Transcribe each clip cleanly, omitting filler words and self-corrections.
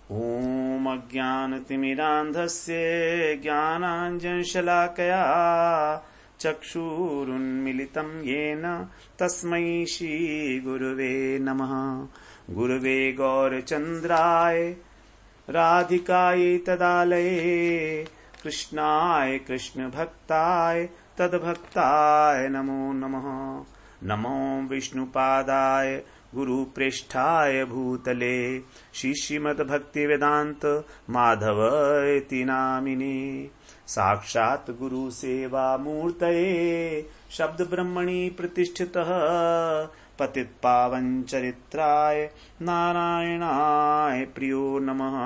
ॐ अज्ञानतिमिरान्धस्य ज्ञानाञ्जनशलाकया चक्षुरुन्मिलितं येन तस्मै श्रीगुरुवे नमः। गुरुवे गौरचन्द्राय राधिकायै तदालये कृष्णाय कृष्णभक्ताय तद्भक्ताय नमो नमः। नमो विष्णुपादाय गुरुप्रेष्ठाय भूतले श्रीमद्भक्तिवेदान्त माधव इति नामिने। साक्षात् गुरु सेवा मूर्तये शब्द ब्रह्मणि प्रतिष्ठितः पतितपावन चरित्राय नारायणाय प्रियो नमः।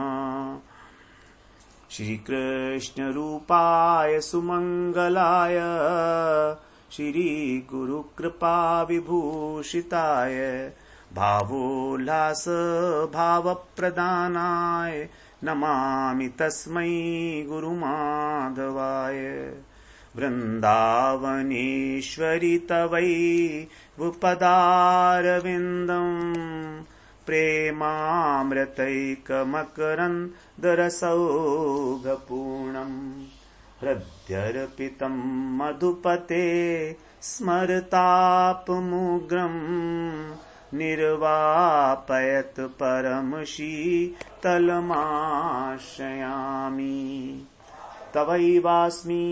श्री कृष्ण रूपाय सुमंगलाय श्री गुरु कृपा विभूषिताय भावोल्लास भाव प्रदानाय नमामि तस्मै गुरुमाधवाय। वृन्दावनेश्वरि तवै पदारविन्दम् प्रेमामृतैकमकरन्दरसौघपूर्णम् हृद्यर्पितं मधुपते स्मरतापमुग्रम् निर्वापयत परम शीतलमाश्रयामि। तवैवास्मि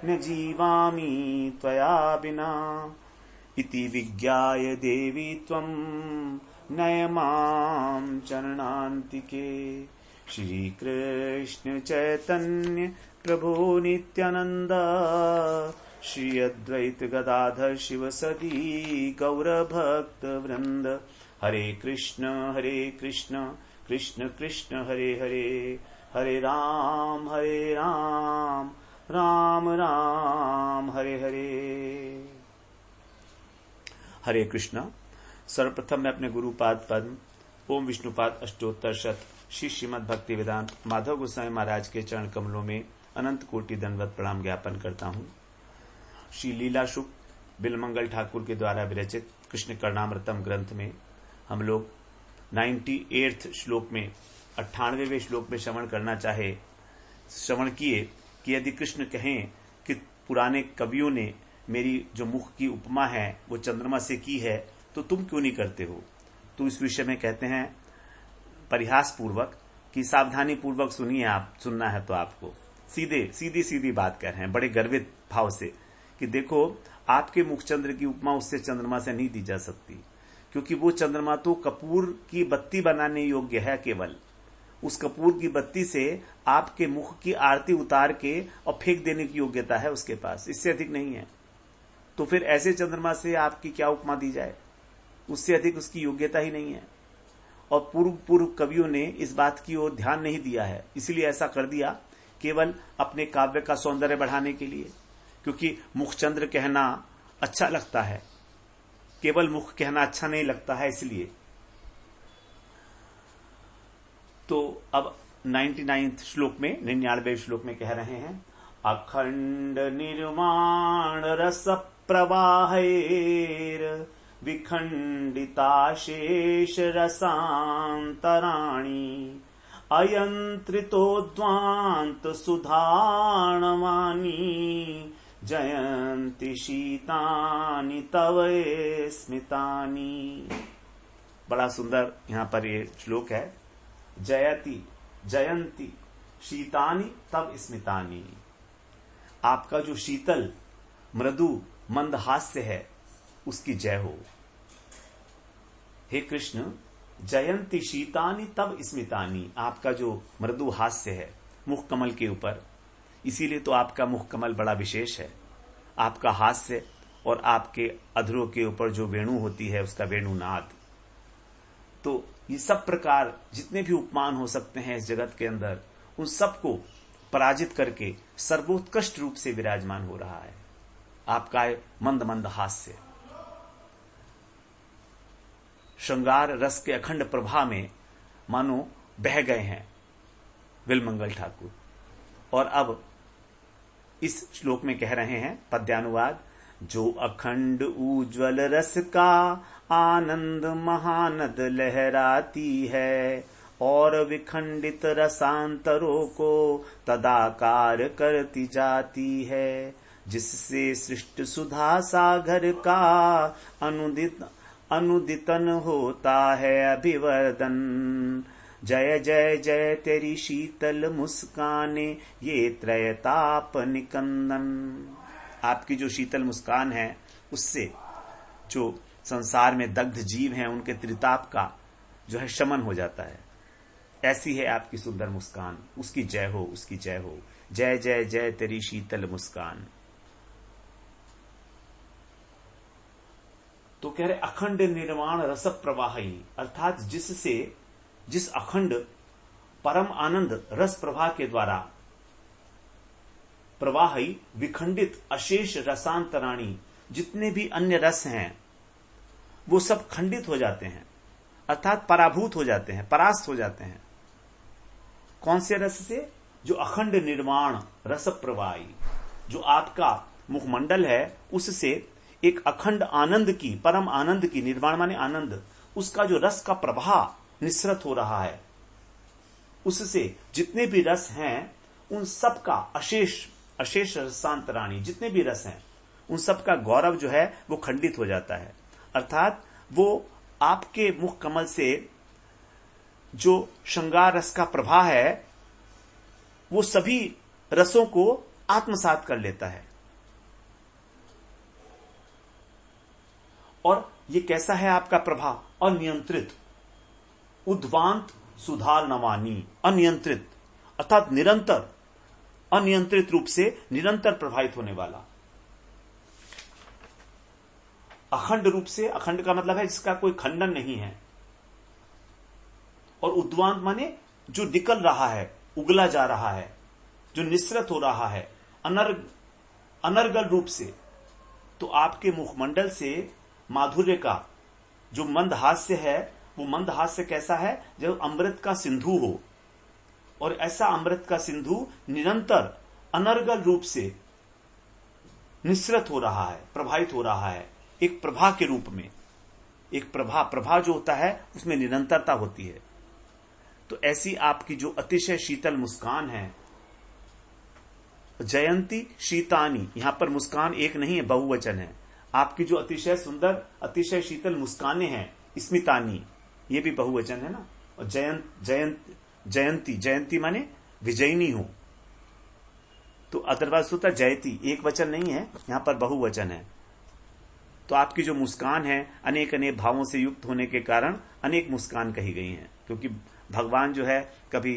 न जीवामि त्वया विना इति विज्ञाय देवी त्वं नय मां चरणान्तिके। श्री कृष्ण चैतन्य प्रभु नित्यानंद श्री अद्वैत गदाधर शिवसदी गौर भक्त वृंद। हरे कृष्ण कृष्ण कृष्ण हरे हरे, हरे राम राम राम हरे हरे। हरे कृष्ण। सर्वप्रथम मैं अपने गुरुपाद पद्म ओम विष्णुपाद अष्टोत्तर शत श्री श्रीमद् भक्ति वेदांत माधव गोस्वामी महाराज के चरण कमलों में अनंत कोटि दंडवत प्रणाम ज्ञापन करता हूँ। श्री लीला शुक बिलमंगल ठाकुर के द्वारा विरचित कृष्ण कर्णामृतम ग्रंथ में हम लोग 98वें श्लोक में 98वें श्लोक में श्रवण किए कि यदि कृष्ण कहें कि पुराने कवियों ने मेरी जो मुख की उपमा है वो चंद्रमा से की है तो तुम क्यों नहीं करते हो। तो इस विषय में कहते हैं परिहास पूर्वक कि सावधानी पूर्वक सुनिए, आप सुनना है तो आपको सीधी बात कर रहे हैं बड़े गर्वित भाव से कि देखो आपके मुखचंद्र की उपमा उससे चंद्रमा से नहीं दी जा सकती, क्योंकि वो चंद्रमा तो कपूर की बत्ती बनाने योग्य है। केवल उस कपूर की बत्ती से आपके मुख की आरती उतार के और फेंक देने की योग्यता है उसके पास, इससे अधिक नहीं है। तो फिर ऐसे चंद्रमा से आपकी क्या उपमा दी जाए, उससे अधिक उसकी योग्यता ही नहीं है। और पूर्व कवियों ने इस बात की ओर ध्यान नहीं दिया है, इसलिए ऐसा कर दिया केवल अपने काव्य का सौंदर्य बढ़ाने के लिए, क्योंकि मुखचंद्र कहना अच्छा लगता है, केवल मुख कहना अच्छा नहीं लगता है। इसलिए तो अब 99वें श्लोक में 99वें श्लोक में कह रहे हैं अखंड निर्माण रस प्रवाहैर विखंडिताशेष रसांतराणि अयंत्रितोद्वांत सुधाणवानी जयंति शीतानि तव स्मितानि। बड़ा सुंदर यहाँ पर ये श्लोक है। जयंती शीतानि तव स्मितानि। आपका जो शीतल मृदु मंद हास्य है उसकी जय हो। हे कृष्ण, जयंती शीतानि तव स्मितानि, आपका जो मृदु हास्य है मुख कमल के ऊपर, इसीलिए तो आपका मुख कमल बड़ा विशेष है। आपका हास्य और आपके अधरों के ऊपर जो वेणु होती है उसका वेणुनाद। तो ये सब प्रकार जितने भी उपमान हो सकते हैं इस जगत के अंदर, उन सबको पराजित करके सर्वोत्कृष्ट रूप से विराजमान हो रहा है आपका मंद मंद हास्य। श्रृंगार रस के अखंड प्रवाह में मानो बह गए हैं बिलमंगल ठाकुर। और अब इस श्लोक में कह रहे हैं पद्यानुवाद, जो अखंड उज्ज्वल रस का आनंद महानद लहराती है, और विखंडित रसांतरों को तदाकार करती जाती है, जिससे सृष्ट सुधा सागर का अनुदितन होता है अभिवर्धन। जय जय जय तेरी शीतल मुस्काने ये त्रयताप निकंदन। आपकी जो शीतल मुस्कान है उससे जो संसार में दग्ध जीव हैं उनके त्रिताप का जो है शमन हो जाता है। ऐसी है आपकी सुंदर मुस्कान, उसकी जय हो, उसकी जय हो। जय जय जय तेरी शीतल मुस्कान। तो कह रहे अखंड निर्वाण रस प्रवाही, अर्थात जिस अखंड परम आनंद रस प्रवाह के द्वारा प्रवाही विखंडित अशेष रसांतराणी, जितने भी अन्य रस हैं वो सब खंडित हो जाते हैं, अर्थात पराभूत हो जाते हैं, परास्त हो जाते हैं। कौन से रस से? जो अखंड निर्वाण रस प्रवाही, जो आपका मुखमंडल है उससे एक अखंड आनंद की, परम आनंद की, निर्वाण माने आनंद, उसका जो रस का प्रवाह निस्सृत हो रहा है, उससे जितने भी रस हैं उन सब का अशेष रसांतराणी, जितने भी रस हैं उन सब का गौरव जो है वो खंडित हो जाता है। अर्थात वो आपके मुख कमल से जो श्रृंगार रस का प्रवाह है वो सभी रसों को आत्मसात कर लेता है। और ये कैसा है आपका प्रभाव? अनियंत्रित, उद्वांत सुधार नवानी, अनियंत्रित अर्थात निरंतर, अनियंत्रित रूप से निरंतर प्रभावित होने वाला, अखंड रूप से, अखंड का मतलब है जिसका कोई खंडन नहीं है, और उद्वांत माने जो निकल रहा है, उगला जा रहा है, जो निस्सृत हो रहा है अनर्गल रूप से। तो आपके मुखमंडल से माधुर्य का जो मंद हास्य है, वो मंद हास्य कैसा है? जब अमृत का सिंधु हो, और ऐसा अमृत का सिंधु निरंतर अनर्गल रूप से निस्सृत हो रहा है, प्रभावित हो रहा है, एक प्रभा के रूप में। एक प्रभा जो होता है उसमें निरंतरता होती है। तो ऐसी आपकी जो अतिशय शीतल मुस्कान है, जयंती शीतानी, यहां पर मुस्कान एक नहीं है, बहुवचन है। आपकी जो अतिशय सुंदर, अतिशय शीतल मुस्कानें हैं, स्मितानी, ये भी बहुवचन है ना। और जयंती माने विजयिनी हो, तो अदरवाइज होता जयती, एक वचन नहीं है, यहां पर बहुवचन है। तो आपकी जो मुस्कान है अनेक अनेक भावों से युक्त होने के कारण अनेक मुस्कान कही गई हैं, क्योंकि भगवान जो है कभी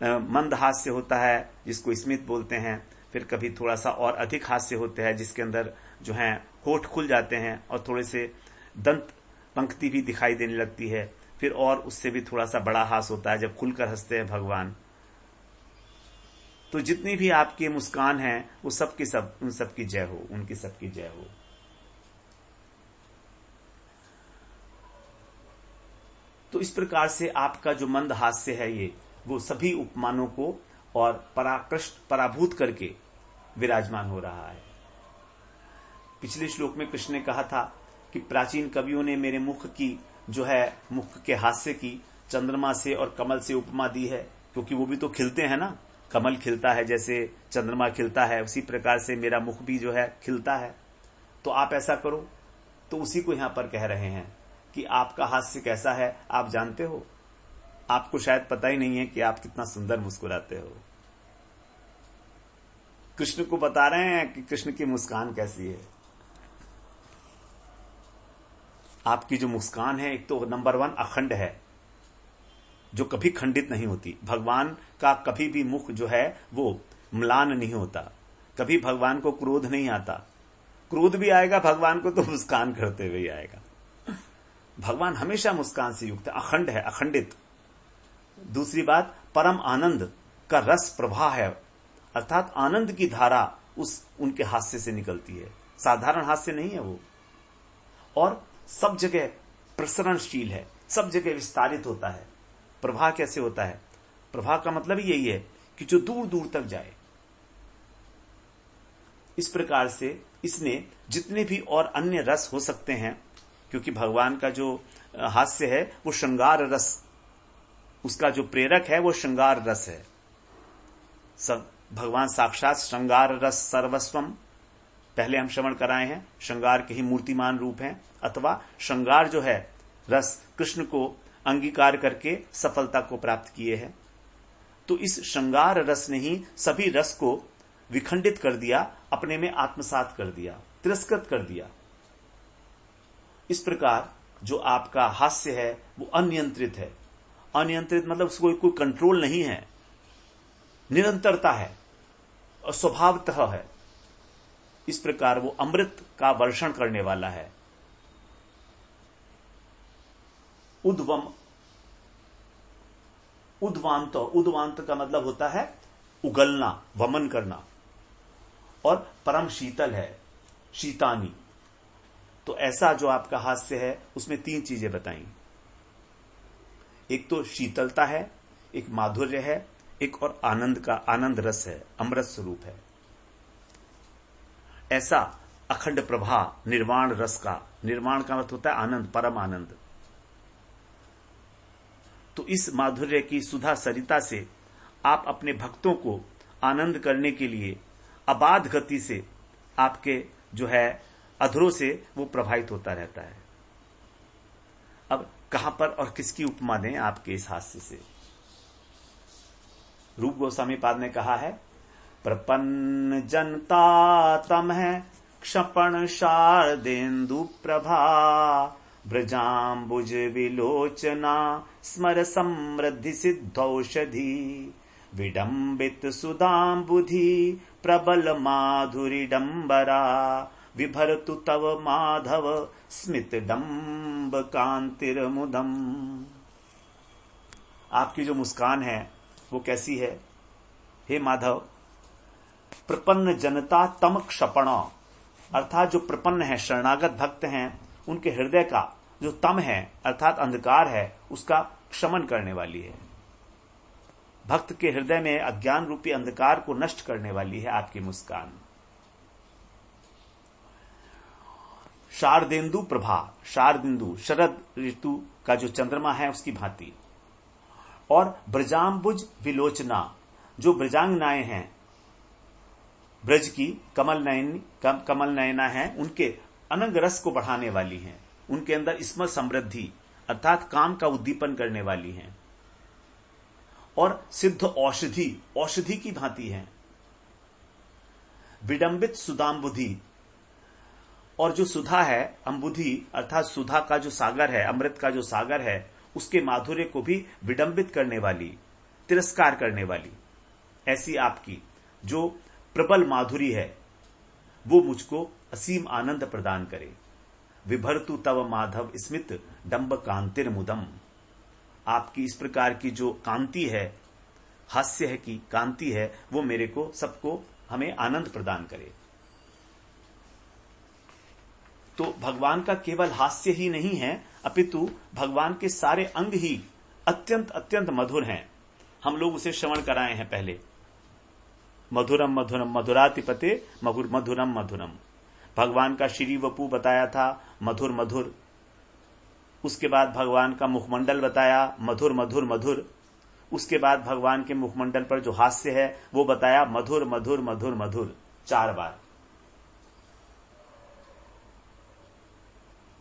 मंद हास्य होता है जिसको स्मित बोलते हैं, फिर कभी थोड़ा सा और अधिक हास्य होते हैं जिसके अंदर जो है होठ खुल जाते हैं और थोड़े से दंत पंक्ति भी दिखाई देने लगती है, फिर और उससे भी थोड़ा सा बड़ा हास्य होता है जब खुलकर हंसते हैं भगवान। तो जितनी भी आपकी मुस्कान है वो सबकी सब, उन सबकी जय हो, उनकी सबकी जय हो। तो इस प्रकार से आपका जो मंद हास्य है ये, वो सभी उपमानों को और पराभूत करके विराजमान हो रहा है। पिछले श्लोक में कृष्ण ने कहा था कि प्राचीन कवियों ने मेरे मुख की जो है, मुख के हास्य की चंद्रमा से और कमल से उपमा दी है, क्योंकि वो भी तो खिलते हैं ना। कमल खिलता है जैसे चंद्रमा खिलता है, उसी प्रकार से मेरा मुख भी जो है खिलता है। तो आप ऐसा करो। तो उसी को यहां पर कह रहे हैं कि आपका हास्य कैसा है आप जानते हो? आपको शायद पता ही नहीं है कि आप कितना सुंदर मुस्कुराते हो। कृष्ण को बता रहे हैं कि कृष्ण की मुस्कान कैसी है। आपकी जो मुस्कान है, एक तो नंबर 1 अखंड है, जो कभी खंडित नहीं होती। भगवान का कभी भी मुख जो है वो म्लान नहीं होता, कभी भगवान को क्रोध नहीं आता। क्रोध भी आएगा भगवान को तो मुस्कान करते हुए आएगा। भगवान हमेशा मुस्कान से युक्त है, अखंड है, अखंडित। दूसरी बात, परम आनंद का रस प्रवाह है, अर्थात आनंद की धारा उनके हास्य से निकलती है, साधारण हास्य नहीं है वो। और सब जगह प्रसरणशील है, सब जगह विस्तारित होता है। प्रवाह कैसे होता है? प्रवाह का मतलब यही है कि जो दूर दूर तक जाए। इस प्रकार से इसने जितने भी और अन्य रस हो सकते हैं, क्योंकि भगवान का जो हास्य है वो श्रृंगार रस उसका जो प्रेरक है वो श्रृंगार रस है। भगवान साक्षात श्रृंगार रस सर्वस्वम, पहले हम श्रवण कराए हैं, श्रृंगार के ही मूर्तिमान रूप हैं, अथवा श्रृंगार जो है रस कृष्ण को अंगीकार करके सफलता को प्राप्त किए हैं। तो इस श्रृंगार रस ने ही सभी रस को विखंडित कर दिया, अपने में आत्मसात कर दिया, तिरस्कृत कर दिया। इस प्रकार जो आपका हास्य है वो अनियंत्रित है। अनियंत्रित मतलब उसको कोई कंट्रोल नहीं है, निरंतरता है और स्वभावतः है। इस प्रकार वो अमृत का वर्षण करने वाला है। उद्वांत का मतलब होता है उगलना, वमन करना, और परम शीतल है, शीतानी। तो ऐसा जो आपका हास्य है उसमें 3 चीजें बताई। एक तो शीतलता है, एक माधुर्य है, एक और आनंद रस है, अमृत स्वरूप है। ऐसा अखंड प्रभा निर्वाण रस का, निर्वाण का अर्थ होता है आनंद, परम आनंद। तो इस माधुर्य की सुधा सरिता से आप अपने भक्तों को आनंद करने के लिए अबाध गति से आपके जो है अधरों से वो प्रभावित होता रहता है। अब कहां पर और किसकी उपमा दें आपके इस हास्य से? रूप गोस्वामी पाद ने कहा है, प्रपन्न जनता तम है क्षपण शारदेन्दु प्रभा, ब्रजाम्बुज विलोचना स्मर समृद्धि सिद्धौषधि, विडंबित सुधाम्बुधि प्रबल माधुरी डंबरा, विभरतु तव माधव स्मित डंब कांतिर्मुदम। आपकी जो मुस्कान है वो कैसी है हे माधव? प्रपन्न जनता तम क्षपण, अर्थात जो प्रपन्न है, शरणागत भक्त हैं, उनके हृदय का जो तम है अर्थात अंधकार है उसका क्षमन करने वाली है। भक्त के हृदय में अज्ञान रूपी अंधकार को नष्ट करने वाली है आपकी मुस्कान। शारदेन्दु प्रभा, शारदेन्दु शरद ऋतु का जो चंद्रमा है उसकी भांति, और ब्रजाम्बुज विलोचना, जो ब्रजांगनाएं हैं, ब्रज की कमल नयना है, उनके अनंग रस को बढ़ाने वाली हैं, उनके अंदर स्मर समृद्धि अर्थात काम का उद्दीपन करने वाली हैं, और सिद्ध औषधि की भांति हैं। विडंबित सुधाम्बुधि, और जो सुधा है अंबुधि अर्थात सुधा का जो सागर है, अमृत का जो सागर है, उसके माधुर्य को भी विडंबित करने वाली, तिरस्कार करने वाली, ऐसी आपकी जो प्रबल माधुरी है वो मुझको असीम आनंद प्रदान करे। विभरतु तव माधव स्मित डंब कांतिर्मुदम, आपकी इस प्रकार की जो कांति है, हास्य है की कांति है, वो मेरे को सबको हमें आनंद प्रदान करे। तो भगवान का केवल हास्य ही नहीं है, अपितु भगवान के सारे अंग ही अत्यंत अत्यंत मधुर हैं। हम लोग उसे श्रवण कराए हैं पहले, मधुरम मधुरम मधुरातिपते मधुरम मधुरम। भगवान का श्री वपु बताया था, मधुर मधुर। उसके बाद भगवान का मुखमंडल बताया, मधुर मधुर मधुर। उसके बाद भगवान के मुखमंडल पर जो हास्य है वो बताया, मधुर मधुर मधुर मधुर, 4 बार।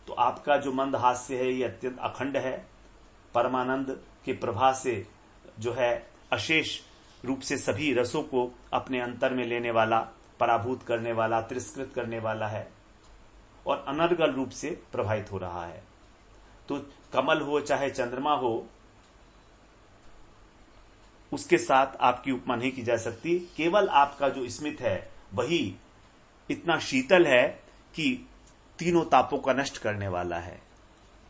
तो आपका जो मंद हास्य है ये अत्यंत अखंड है, परमानंद के प्रभा से जो है अशेष रूप से सभी रसों को अपने अंतर में लेने वाला, पराभूत करने वाला, तिरस्कृत करने वाला है, और अनर्गल रूप से प्रभावित हो रहा है। तो कमल हो चाहे चंद्रमा हो, उसके साथ आपकी उपमा नहीं की जा सकती। केवल आपका जो स्मित है वही इतना शीतल है कि तीनों तापों का नष्ट करने वाला है।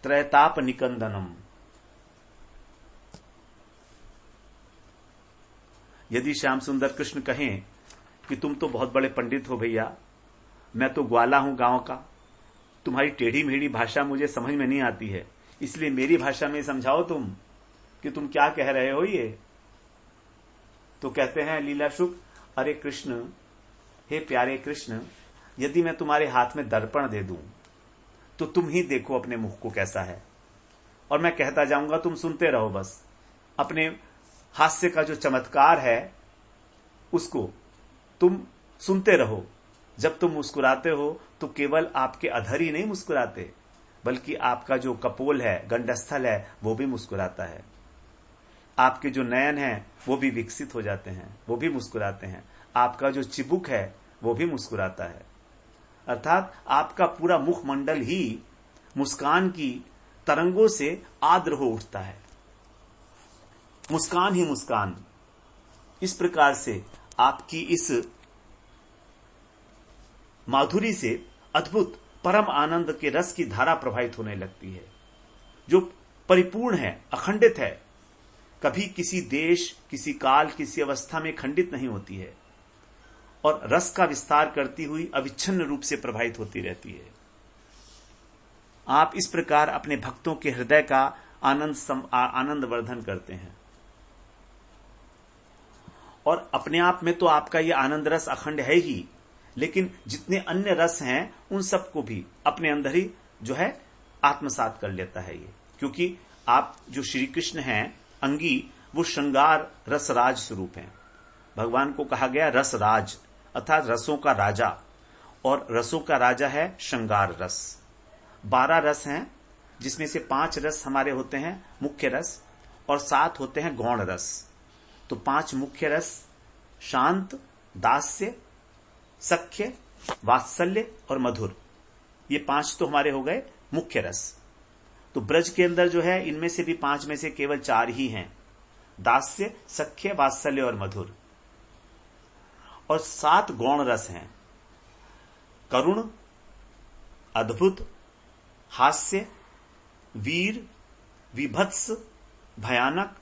त्रयताप निकंदनम। यदि श्याम सुंदर कृष्ण कहें कि तुम तो बहुत बड़े पंडित हो भैया, मैं तो ग्वाला हूं गांव का, तुम्हारी टेढ़ी मेढ़ी भाषा मुझे समझ में नहीं आती है, इसलिए मेरी भाषा में समझाओ तुम कि तुम क्या कह रहे हो ये। तो कहते हैं लीला शुक, अरे कृष्ण, हे प्यारे कृष्ण, यदि मैं तुम्हारे हाथ में दर्पण दे दूं तो तुम ही देखो अपने मुख को कैसा है, और मैं कहता जाऊंगा, तुम सुनते रहो बस। अपने हास्य का जो चमत्कार है उसको तुम सुनते रहो। जब तुम मुस्कुराते हो तो केवल आपके अधर ही नहीं मुस्कुराते, बल्कि आपका जो कपोल है, गंडस्थल है, वो भी मुस्कुराता है। आपके जो नयन हैं वो भी विकसित हो जाते हैं, वो भी मुस्कुराते हैं। आपका जो चिबुक है वो भी मुस्कुराता है। अर्थात आपका पूरा मुखमंडल ही मुस्कान की तरंगों से आर्द्र हो उठता है। मुस्कान ही मुस्कान। इस प्रकार से आपकी इस माधुरी से अद्भुत परम आनंद के रस की धारा प्रवाहित होने लगती है, जो परिपूर्ण है, अखंडित है, कभी किसी देश, किसी काल, किसी अवस्था में खंडित नहीं होती है और रस का विस्तार करती हुई अविच्छिन्न रूप से प्रवाहित होती रहती है। आप इस प्रकार अपने भक्तों के हृदय का आनंद वर्धन करते हैं और अपने आप में तो आपका यह आनंद रस अखंड है ही, लेकिन जितने अन्य रस हैं उन सबको भी अपने अंदर ही जो है आत्मसात कर लेता है ये। क्योंकि आप जो श्री कृष्ण हैं अंगी, वो श्रृंगार रसराज स्वरूप हैं। भगवान को कहा गया रसराज, अर्थात रसों का राजा, और रसों का राजा है श्रृंगार रस। 12 रस हैं, जिसमें से 5 रस हमारे होते हैं मुख्य रस और 7 होते हैं गौण रस। तो 5 मुख्य रस शांत, दास्य, सख्य, वात्सल्य और मधुर, ये 5 तो हमारे हो गए मुख्य रस। तो ब्रज के अंदर जो है इनमें से भी 5 में से केवल 4 ही हैं, दास्य, सख्य, वात्सल्य और मधुर। और 7 गौण रस हैं, करुण, अद्भुत, हास्य, वीर, विभत्स, भयानक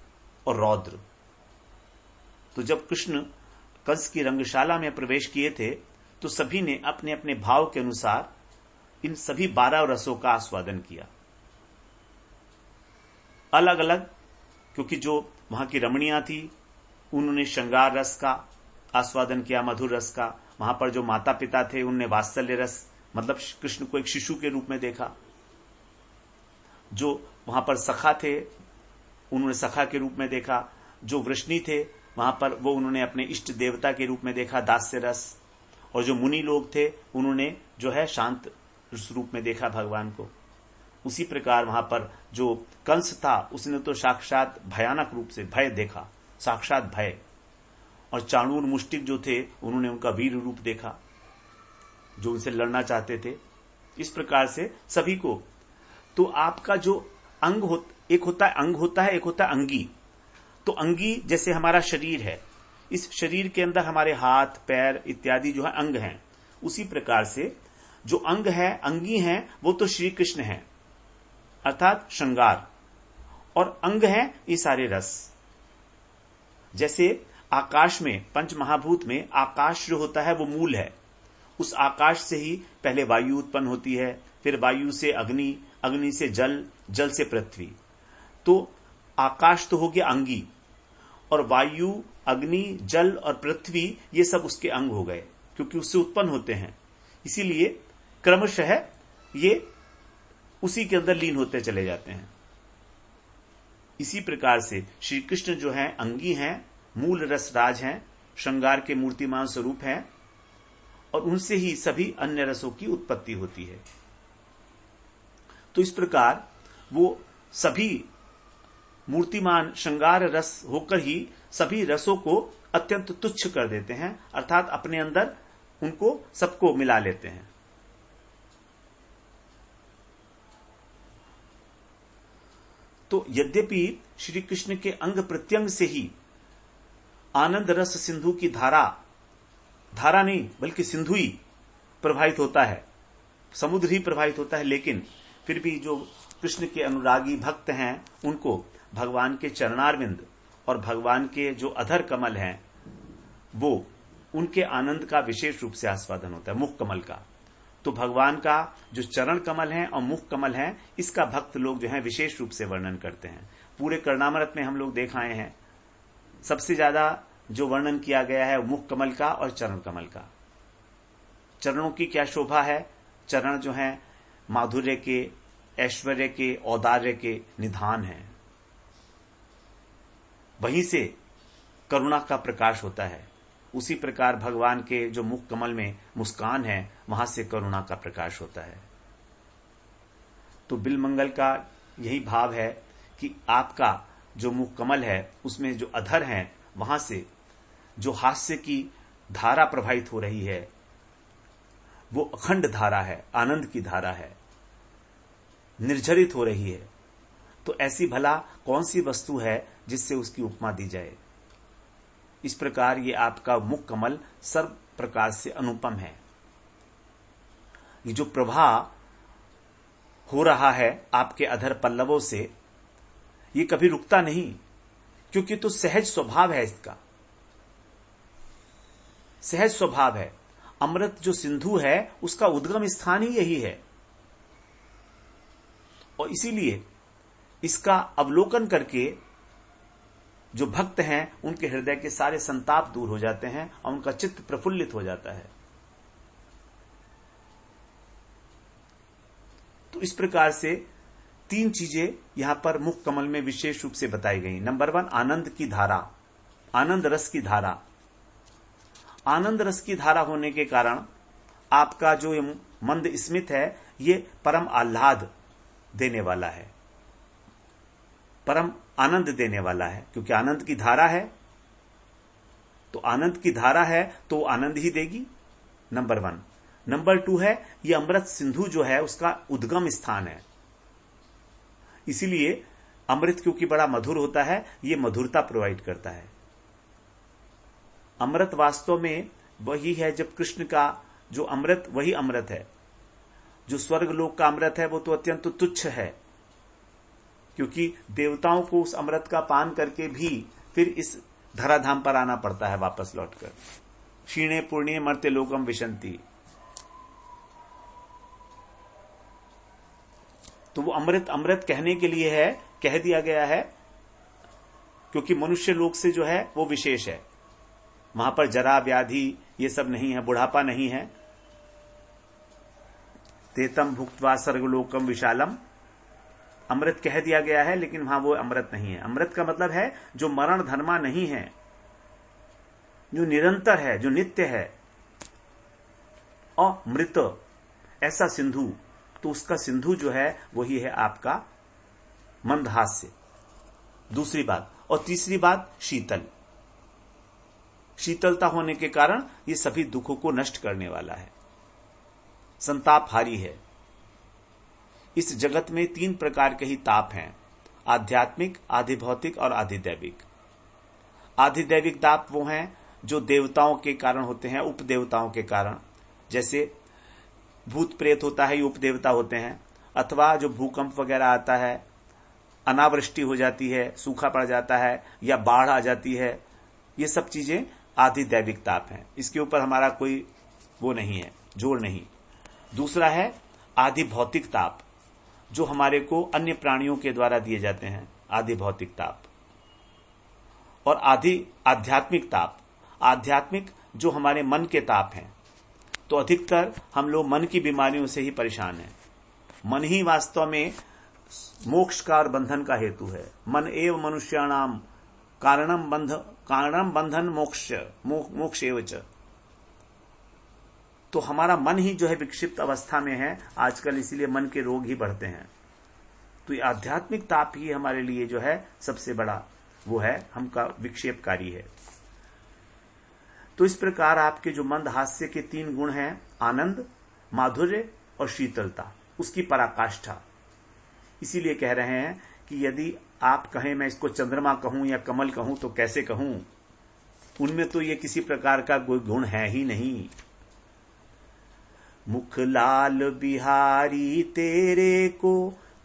और रौद्र। तो जब कृष्ण कंस की रंगशाला में प्रवेश किए थे तो सभी ने अपने अपने भाव के अनुसार इन सभी 12 रसों का आस्वादन किया, अलग अलग। क्योंकि जो वहां की रमणियां थी उन्होंने श्रृंगार रस का आस्वादन किया, मधुर रस का। वहां पर जो माता पिता थे उन्होंने वात्सल्य रस, मतलब कृष्ण को एक शिशु के रूप में देखा। जो वहां पर सखा थे उन्होंने सखा के रूप में देखा। जो वृष्णि थे वहां पर वो उन्होंने अपने इष्ट देवता के रूप में देखा, दास्य रस। और जो मुनि लोग थे उन्होंने जो है शांत रूप में देखा भगवान को। उसी प्रकार वहां पर जो कंस था उसने तो साक्षात भयानक रूप से भय देखा, साक्षात भय। और चाणूर मुष्टिक जो थे उन्होंने उनका वीर रूप देखा, जो उनसे लड़ना चाहते थे। इस प्रकार से सभी को, तो आपका जो अंग एक होता है अंग होता है, एक होता है अंगी। तो अंगी जैसे हमारा शरीर है, इस शरीर के अंदर हमारे हाथ, पैर इत्यादि जो है अंग हैं। उसी प्रकार से जो अंग है, अंगी हैं, वो तो श्री कृष्ण है, अर्थात श्रृंगार। और अंग है ये सारे रस। जैसे आकाश में, पंच महाभूत में आकाश जो होता है वो मूल है। उस आकाश से ही पहले वायु उत्पन्न होती है, फिर वायु से अग्नि, अग्नि से जल, जल से पृथ्वी। तो आकाश तो हो गया अंगी, और वायु, अग्नि, जल और पृथ्वी ये सब उसके अंग हो गए, क्योंकि उससे उत्पन्न होते हैं। इसीलिए क्रमशः ये उसी के अंदर लीन होते चले जाते हैं। इसी प्रकार से श्री कृष्ण जो है अंगी हैं, मूल रसराज हैं, श्रृंगार के मूर्तिमान स्वरूप हैं, और उनसे ही सभी अन्य रसों की उत्पत्ति होती है। तो इस प्रकार वो सभी मूर्तिमान श्रृंगार रस होकर ही सभी रसों को अत्यंत तुच्छ कर देते हैं, अर्थात अपने अंदर उनको सबको मिला लेते हैं। तो यद्यपि श्री कृष्ण के अंग प्रत्यंग से ही आनंद रस सिंधु की धारा नहीं बल्कि सिंधु ही प्रवाहित होता है, समुद्र ही प्रवाहित होता है, लेकिन फिर भी जो कृष्ण के अनुरागी भक्त हैं उनको भगवान के चरणारविंद और भगवान के जो अधर कमल हैं वो उनके आनंद का विशेष रूप से आस्वादन होता है, मुख कमल का। तो भगवान का जो चरण कमल है और मुख कमल है, इसका भक्त लोग जो है विशेष रूप से वर्णन करते हैं। पूरे कर्णामृत में हम लोग देख आए हैं, सबसे ज्यादा जो वर्णन किया गया है मुख कमल का और चरण कमल का। चरणों की क्या शोभा है। चरण जो है माधुर्य के, ऐश्वर्य के, औदार्य के निधान हैं। वहीं से करुणा का प्रकाश होता है। उसी प्रकार भगवान के जो मुख कमल में मुस्कान है, वहां से करुणा का प्रकाश होता है। तो बिल्वमंगल का यही भाव है कि आपका जो मुख कमल है उसमें जो अधर है, वहां से जो हास्य की धारा प्रवाहित हो रही है वो अखंड धारा है, आनंद की धारा है, निर्झरित हो रही है। तो ऐसी भला कौन सी वस्तु है जिससे उसकी उपमा दी जाए। इस प्रकार ये आपका मुख कमल सर्व प्रकार से अनुपम है। ये जो प्रवाह हो रहा है आपके अधर पल्लवों से, ये कभी रुकता नहीं, क्योंकि तो सहज स्वभाव है इसका, सहज स्वभाव है। अमृत जो सिंधु है उसका उद्गम स्थान ही यही है, और इसीलिए इसका अवलोकन करके जो भक्त हैं उनके हृदय के सारे संताप दूर हो जाते हैं और उनका चित्त प्रफुल्लित हो जाता है। तो इस प्रकार से तीन चीजें यहां पर मुख कमल में विशेष रूप से बताई गई। नंबर 1, आनंद की धारा, आनंद रस की धारा। आनंद रस की धारा होने के कारण आपका जो ये मंद स्मित है ये परम आह्लाद देने वाला है, परम आनंद देने वाला है, क्योंकि आनंद की धारा है। तो आनंद की धारा है तो आनंद ही देगी, नंबर 1। नंबर 2 है ये अमृत सिंधु जो है उसका उद्गम स्थान है, इसीलिए अमृत क्योंकि बड़ा मधुर होता है ये मधुरता प्रोवाइड करता है। अमृत वास्तव में वही है, जब कृष्ण का जो अमृत वही अमृत है। जो स्वर्ग लोक का अमृत है वो तो अत्यंत तुच्छ है, क्योंकि देवताओं को उस अमृत का पान करके भी फिर इस धराधाम पर आना पड़ता है वापस लौटकर। क्षीणे पुण्य मर्त्य लोकम विशंति। तो वो अमृत अमृत कहने के लिए है, कह दिया गया है, क्योंकि मनुष्य लोक से जो है वो विशेष है। वहां पर जरा व्याधि ये सब नहीं है, बुढ़ापा नहीं है। तेतम भुक्त्वा सर्गलोकम विशालम, अमृत कह दिया गया है, लेकिन वहां वो अमृत नहीं है। अमृत का मतलब है जो मरण धर्मा नहीं है, जो निरंतर है, जो नित्य है। और मृत ऐसा सिंधु, तो उसका सिंधु जो है वही है आपका मंदहास्य। दूसरी बात। और तीसरी बात, शीतल। शीतलता होने के कारण ये सभी दुखों को नष्ट करने वाला है, संतापहारी है। इस जगत में 3 प्रकार के ही ताप हैं, आध्यात्मिक, आधिभौतिक और आधिदैविक। आधिदैविक ताप वो हैं जो देवताओं के कारण होते हैं, उपदेवताओं के कारण। जैसे भूत प्रेत होता है, ये उपदेवता होते हैं। अथवा जो भूकंप वगैरह आता है, अनावृष्टि हो जाती है, सूखा पड़ जाता है, या बाढ़ आ जाती है, ये सब चीजें आधिदैविक ताप हैं। इसके ऊपर हमारा कोई वो नहीं है, जोर नहीं। दूसरा है आधिभौतिक ताप, जो हमारे को अन्य प्राणियों के द्वारा दिए जाते हैं, आधिभौतिक ताप। और आध्यात्मिक ताप, आध्यात्मिक जो हमारे मन के ताप हैं। तो अधिकतर हम लोग मन की बीमारियों से ही परेशान हैं। मन ही वास्तव में मोक्ष का और बंधन का हेतु है। मन एव मनुष्याणाम कारणम बंधन मोक्ष एव च। तो हमारा मन ही जो है विक्षिप्त अवस्था में है आजकल, इसीलिए मन के रोग ही बढ़ते हैं। तो ये आध्यात्मिक ताप ही हमारे लिए जो है सबसे बड़ा वो है, हमका विक्षेपकारी है। तो इस प्रकार आपके जो मंद हास्य के 3 गुण हैं, आनंद, माधुर्य और शीतलता, उसकी पराकाष्ठा। इसीलिए कह रहे हैं कि यदि आप कहें मैं इसको चंद्रमा कहूं या कमल कहूं तो कैसे कहूं, उनमें तो ये किसी प्रकार का कोई गुण है ही नहीं। मुख लाल बिहारी तेरे को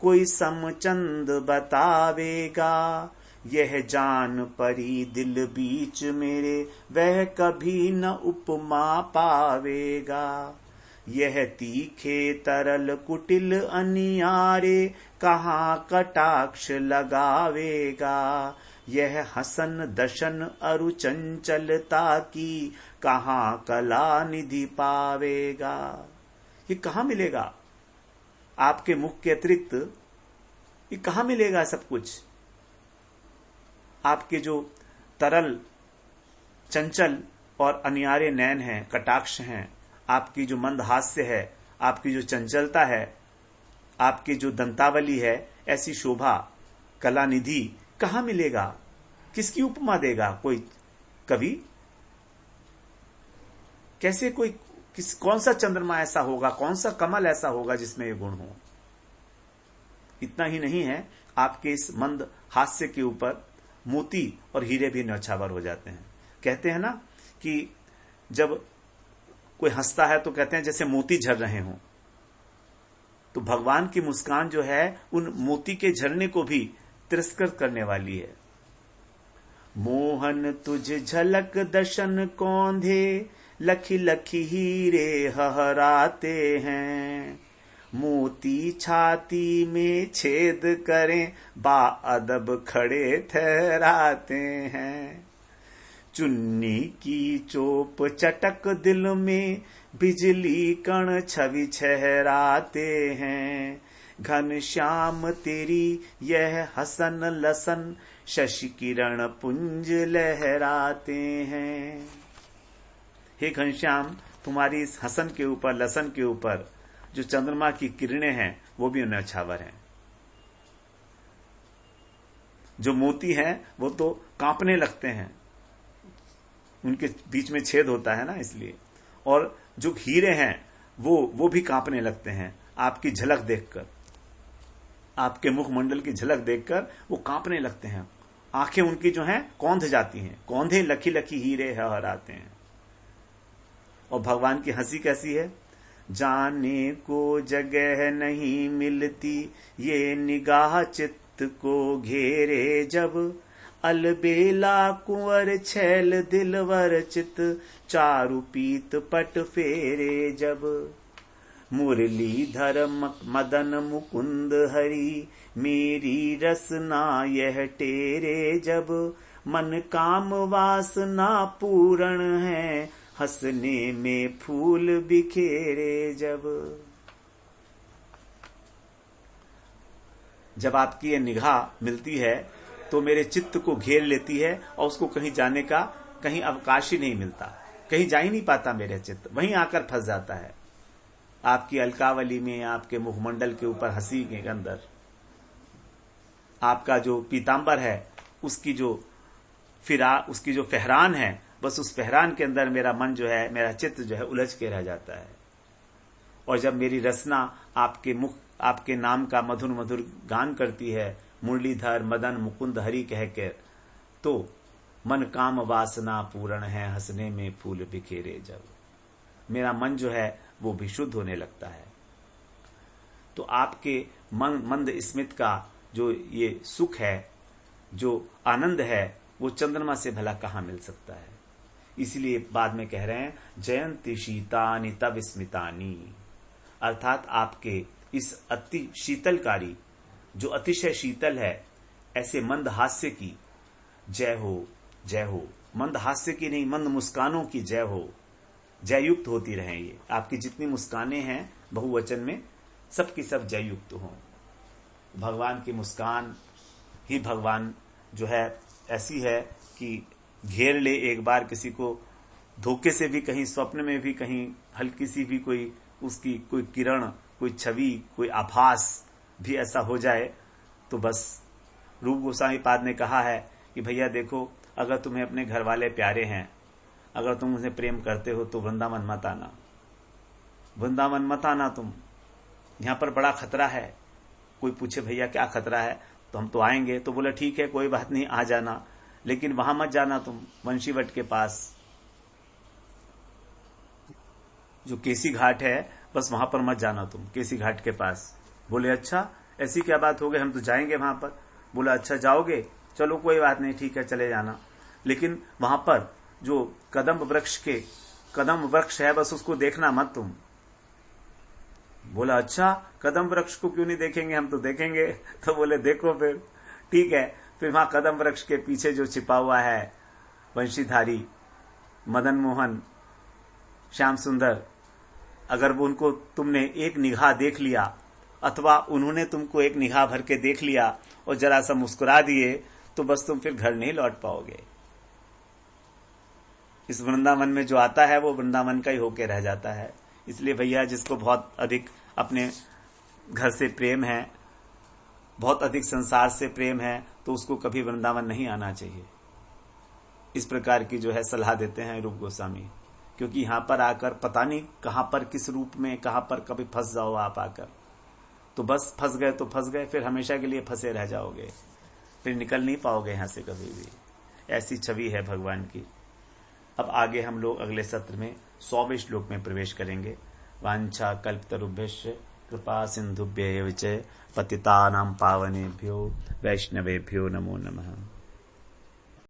कोई समचंद बतावेगा, यह जान परी दिल बीच मेरे वह कभी न उपमा पावेगा। यह तीखे तरल कुटिल अनियारे कहाँ कटाक्ष लगावेगा। यह हसन दशन अरु चंचलता की कहाँ कला निधि पावेगा। ये कहाँ मिलेगा? आपके मुख के अतिरिक्त ये कहाँ मिलेगा सब कुछ? आपके जो तरल चंचल और अनियारे नयन हैं, कटाक्ष हैं, आपकी जो मंद हास्य है, आपकी जो चंचलता है, आपकी जो दंतावली है, ऐसी शोभा कला निधि कहां मिलेगा? किसकी उपमा देगा कोई कवि? कैसे कोई कौन सा चंद्रमा ऐसा होगा, कौन सा कमल ऐसा होगा जिसमें ये गुण हो? इतना ही नहीं है, आपके इस मंद हास्य के ऊपर मोती और हीरे भी न्यौछावर हो जाते हैं। कहते हैं ना कि जब कोई हंसता है तो कहते हैं जैसे मोती झर रहे हों। तो भगवान की मुस्कान जो है उन मोती के झरने को भी तिरस्कृत करने वाली है। मोहन तुझ झलक दर्शन कौंधे, लखी लखी हीरे हहराते हैं। मोती छाती में छेद करें, बाअदब खड़े ठहराते हैं। चुन्नी की चोप चटक दिल में, बिजली कण छवि छहराते हैं। घन श्याम तेरी यह हसन लसन, शशि किरण पुंज लहराते हैं। हे घनश्याम, तुम्हारी इस हसन के ऊपर, लसन के ऊपर जो चंद्रमा की किरणें हैं वो भी न्यौछावर हैं। जो मोती हैं वो तो कांपने लगते हैं, उनके बीच में छेद होता है ना, इसलिए। और जो हीरे हैं वो भी कांपने लगते हैं आपकी झलक देखकर, आपके मुखमंडल की झलक देखकर वो कांपने लगते हैं। आंखें उनकी जो हैं कौंध जाती हैं, कौंधे लखी लखी हीरे हहराते हैं। और भगवान की हंसी कैसी है? जाने को जगह नहीं मिलती, ये निगाह चित्त को घेरे जब। अलबेला कुंवर छैल दिलवर चित, चारु पीत पट फेरे जब। मुरलीधर मदन मुकुंद हरि, मेरी रसना यह टेरे जब। मन काम वासना पूर्ण है, हंसने में फूल बिखेरे जब। जब आपकी ये निगाह मिलती है तो मेरे चित्त को घेर लेती है और उसको कहीं जाने का कहीं अवकाश ही नहीं मिलता, कहीं जा ही नहीं पाता मेरे चित्त, वहीं आकर फंस जाता है। आपकी अलकावली में, आपके मुखमंडल के ऊपर हंसी के अंदर, आपका जो पीतांबर है उसकी जो फहरान है, बस उस फहरान के अंदर मेरा मन जो है, मेरा चित्त जो है उलझ के रह जाता है। और जब मेरी रसना आपके मुख, आपके नाम का मधुर मधुर गान करती है, मुरलीधर मदन मुकुंद हरि कह के, तो मन काम वासना पूर्ण है, हंसने में फूल बिखेरे जब। मेरा मन जो है वो भी शुद्ध होने लगता है। तो आपके मंद स्मित का जो ये सुख है, जो आनंद है, वो चंद्रमा से भला कहां मिल सकता है? इसलिए बाद में कह रहे हैं, जयंती शीतानि तव स्मितानि, अर्थात आपके इस अति शीतलकारी, जो अतिशय शीतल है, ऐसे मंद हास्य की जय हो, जय हो। मंद हास्य की नहीं, मंद मुस्कानों की जय हो, जय युक्त होती रहे। ये आपकी जितनी मुस्कानें हैं बहुवचन में, सब की सब जय युक्त हो। भगवान की मुस्कान ही भगवान जो है ऐसी है कि घेर ले एक बार किसी को, धोखे से भी, कहीं स्वप्न में भी, कहीं हल्की सी भी कोई उसकी कोई किरण, कोई छवि, कोई आभास भी ऐसा हो जाए तो बस। रूप गोस्वामी पाद ने कहा है कि भैया देखो, अगर तुम्हें अपने घर वाले प्यारे हैं, अगर तुम उन्हें प्रेम करते हो तो वृंदावन मत आना, वृंदावन मत आना तुम, यहां पर बड़ा खतरा है। कोई पूछे भैया क्या खतरा है, तो हम तो आएंगे, तो बोले ठीक है कोई बात नहीं, आ जाना, लेकिन वहां मत जाना तुम, वंशीवट के पास जो केसी घाट है, बस वहां पर मत जाना तुम, केसी घाट के पास। बोले अच्छा, ऐसी क्या बात हो गई, हम तो जाएंगे वहां पर। बोला अच्छा जाओगे, चलो कोई बात नहीं, ठीक है चले जाना, लेकिन वहां पर जो कदम वृक्ष है, बस उसको देखना मत तुम। बोला अच्छा, कदम वृक्ष को क्यों नहीं देखेंगे, हम तो देखेंगे। तो बोले देखो फिर, ठीक है। फिर वहां कदम वृक्ष के पीछे जो छिपा हुआ है वंशीधारी, मदन मोहन, श्याम सुंदर, अगर वो उनको तुमने एक निगाह देख लिया, अथवा उन्होंने तुमको एक निगाह भर के देख लिया और जरा सा मुस्कुरा दिए, तो बस तुम फिर घर नहीं लौट पाओगे। इस वृंदावन में जो आता है वो वृंदावन का ही होके रह जाता है। इसलिए भैया, जिसको बहुत अधिक अपने घर से प्रेम है, बहुत अधिक संसार से प्रेम है, तो उसको कभी वृंदावन नहीं आना चाहिए। इस प्रकार की जो है सलाह देते हैं रूप गोस्वामी, क्योंकि यहां पर आकर पता नहीं कहां पर किस रूप में कहां पर कभी फंस जाओ आप आकर, तो बस फंस गए तो फंस गए, फिर हमेशा के लिए फंसे रह जाओगे, फिर निकल नहीं पाओगे यहां से कभी भी। ऐसी छवि है भगवान की। अब आगे हम लोग अगले सत्र में 100वें श्लोक में प्रवेश करेंगे। वांछा कल्पतरुभ्यश्च कृपा सिंधुभ्यैव च पतितानां पावनेभ्यो वैष्णवेभ्यो नमो नमः।